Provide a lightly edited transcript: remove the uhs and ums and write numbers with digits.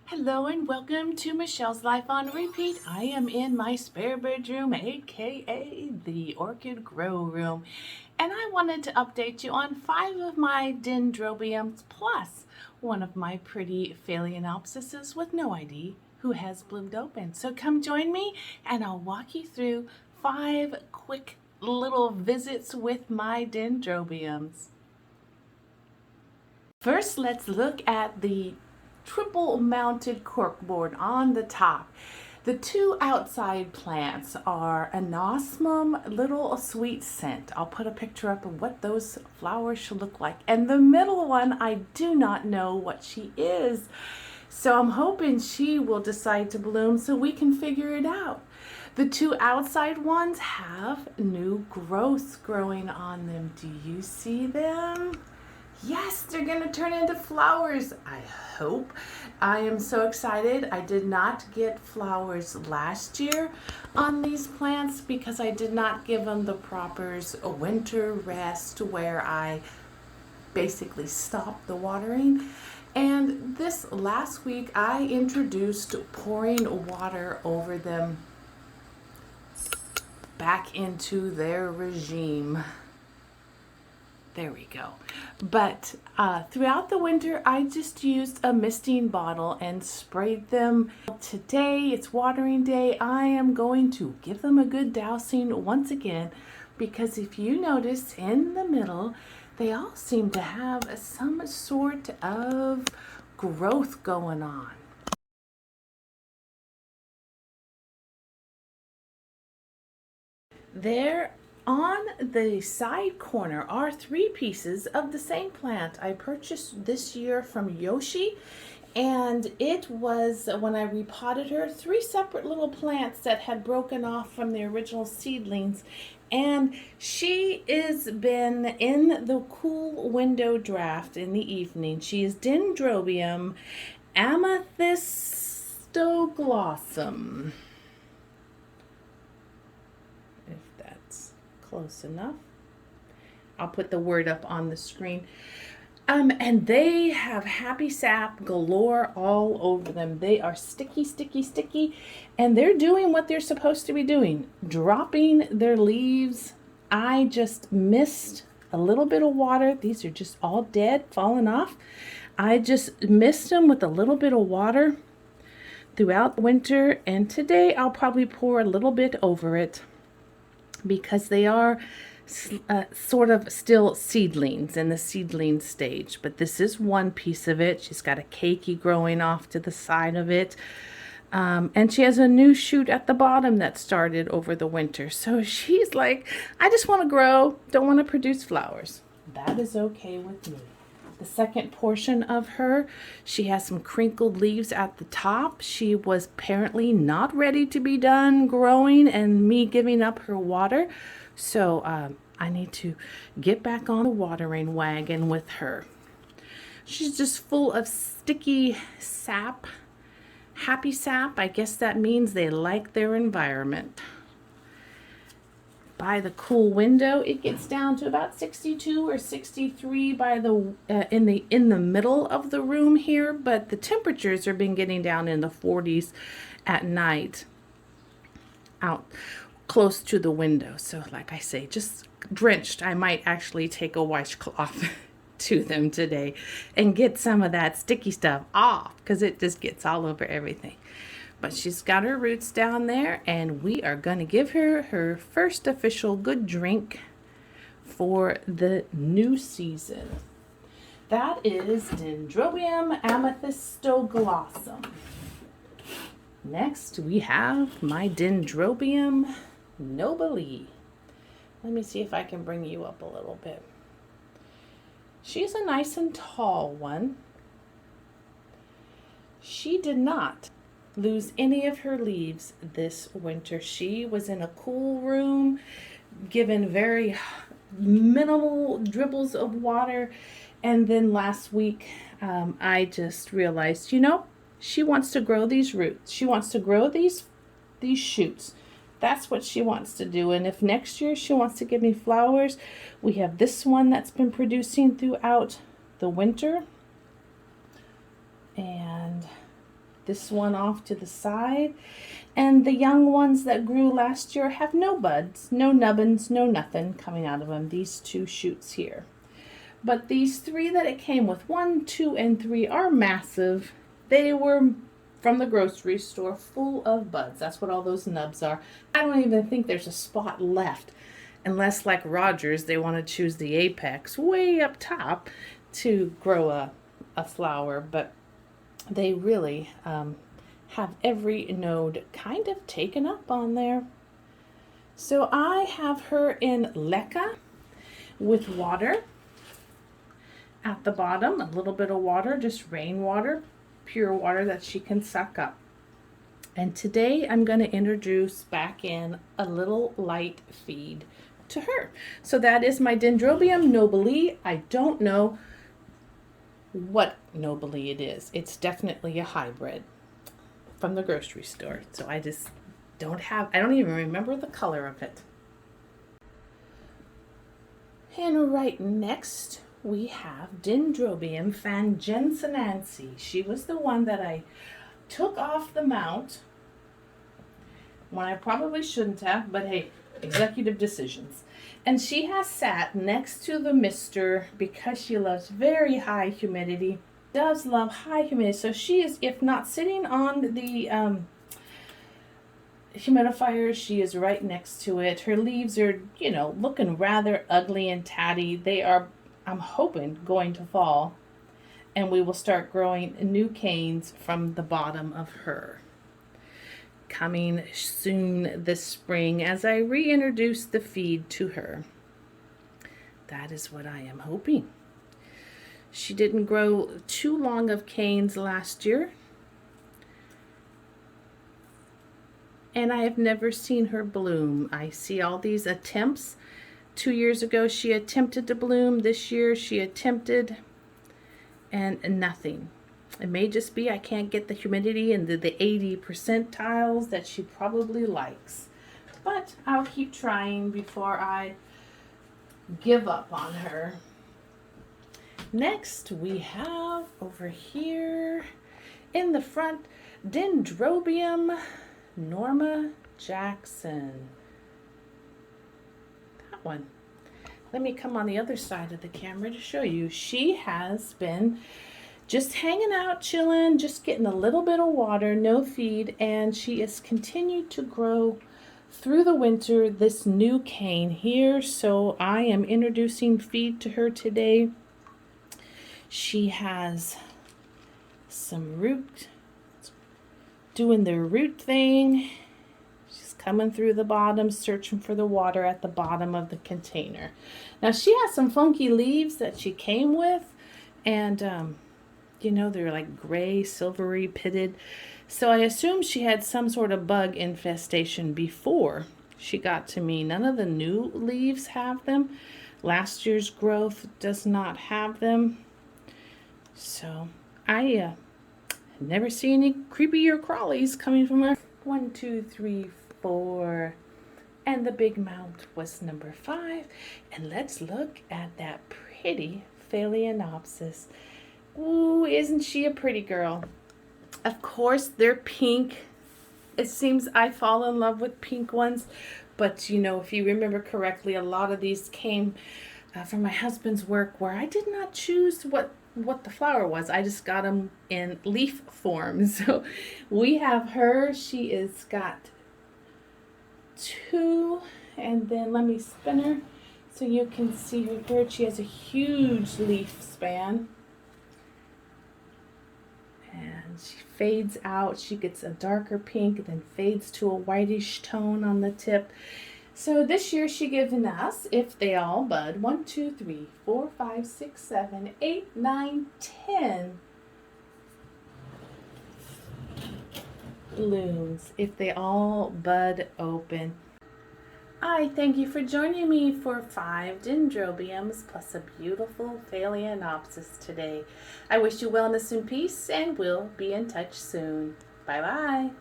Hello and welcome to Michelle's Life on Repeat. I am in my spare bedroom, aka the Orchid Grow Room, and I wanted to update you on 5 of my Dendrobiums plus one of my pretty Phalaenopsises with no ID who has bloomed open. So come join me and I'll walk you through 5 quick little visits with my Dendrobiums. First, let's look at the triple mounted corkboard on the top. The 2 outside plants are anosmum little sweet scent. I'll put a picture up of what those flowers should look like. And the middle one, I do not know what she is. So I'm hoping she will decide to bloom so we can figure it out. The 2 outside ones have new growth growing on them. Do you see them? Yes, they're going to turn into flowers, I hope. I am so excited. I did not get flowers last year on these plants because I did not give them the proper winter rest where I basically stopped the watering. And this last week I introduced pouring water over them back into their regime. There we go. But throughout the winter, I just used a misting bottle and sprayed them. Today, it's watering day. I am going to give them a good dousing once again, because if you notice in the middle, they all seem to have some sort of growth going on. There on the side corner are 3 pieces of the same plant I purchased this year from Yoshi, and it was, when I repotted her, 3 separate little plants that had broken off from the original seedlings, and she has been in the cool window draft in the evening. She is Dendrobium amethystoglossum. Close enough. I'll put the word up on the screen. And they have happy sap galore all over them. They are sticky, sticky, sticky, and they're doing what they're supposed to be doing, dropping their leaves. I just missed a little bit of water. These are just all dead, falling off. I just missed them with a little bit of water throughout the winter, and today I'll probably pour a little bit over it, because they are sort of still seedlings in the seedling stage. But this is one piece of it. She's got a keiki growing off to the side of it. And she has a new shoot at the bottom that started over the winter. So she's like, I just want to grow, don't want to produce flowers. That is okay with me. The second portion of her, she has some crinkled leaves at the top. She was apparently not ready to be done growing and me giving up her water. So I need to get back on the watering wagon with her. She's just full of sticky sap, happy sap. I guess that means they like their environment. By the cool window, it gets down to about 62 or 63 by the in the middle of the room here, but the temperatures have been getting down in the 40s at night out close to the window. So like I say, just drenched. I might actually take a washcloth to them today and get some of that sticky stuff off, because it just gets all over everything. But she's got her roots down there, and we are going to give her her first official good drink for the new season. That is Dendrobium amethystoglossum. Next, we have my Dendrobium nobile. Let me see if I can bring you up a little bit. She's a nice and tall one. She did not lose any of her leaves this winter. She was in a cool room, given very minimal dribbles of water, and then last week I just realized, you know, she wants to grow these roots. She wants to grow these shoots. That's what she wants to do. And if next year she wants to give me flowers, we have this one that's been producing throughout the winter, and this one off to the side. And the young ones that grew last year have no buds, no nubbins, no nothing coming out of them. These 2 shoots here. But these 3 that it came with, 1, 2, and 3, are massive. They were from the grocery store, full of buds. That's what all those nubs are. I don't even think there's a spot left, unless, like Rogers, they want to choose the apex way up top to grow a flower. But they really have every node kind of taken up on there. So I have her in leca with water at the bottom, a little bit of water, just rainwater, pure water that she can suck up. And today I'm going to introduce back in a little light feed to her. So that is my Dendrobium nobile. I don't know what nobile it is. It's definitely a hybrid from the grocery store. So I just don't even remember the color of it. And right next we have Dendrobium fangensinense. She was the one that I took off the mount when I probably shouldn't have, but hey, executive decisions. And she has sat next to the mister because she loves very high humidity. Does love high humidity. So she is, if not sitting on the humidifier, she is right next to it. Her leaves are, you know, looking rather ugly and tatty. They are, I'm hoping, going to fall. And we will start growing new canes from the bottom of her. Coming soon this spring as I reintroduce the feed to her. That is what I am hoping. She didn't grow too long of canes last year. And I have never seen her bloom. I see all these attempts. 2 years ago she attempted to bloom. This year she attempted and nothing. It may just be I can't get the humidity and the 80 percentiles that she probably likes. But I'll keep trying before I give up on her. Next we have over here in the front Dendrobium Norma Jackson. That one. Let me come on the other side of the camera to show you. She has been just hanging out, chilling, just getting a little bit of water, no feed, and she has continued to grow through the winter this new cane here. So I am introducing feed to her today. She has some root, doing the root thing. She's coming through the bottom, searching for the water at the bottom of the container. Now she has some funky leaves that she came with, and you know, they're like gray, silvery, pitted. So I assume she had some sort of bug infestation before she got to me. None of the new leaves have them. Last year's growth does not have them. So I never see any creepy or crawlies coming from her. 1, 2, 3, 4. And the big mount was number 5. And let's look at that pretty Phalaenopsis. Ooh, isn't she a pretty girl? Of course, they're pink. It seems I fall in love with pink ones. But, you know, if you remember correctly, a lot of these came from my husband's work where I did not choose what the flower was. I just got them in leaf form. So we have her. She is got 2. And then let me spin her so you can see her here. She has a huge leaf span. And she fades out. She gets a darker pink, then fades to a whitish tone on the tip. So this year she given us, if they all bud, 1, 2, 3, 4, 5, 6, 7, 8, 9, 10 blooms. If they all bud open. I thank you for joining me for 5 Dendrobiums plus a beautiful Phalaenopsis today. I wish you wellness and peace, and we'll be in touch soon. Bye-bye.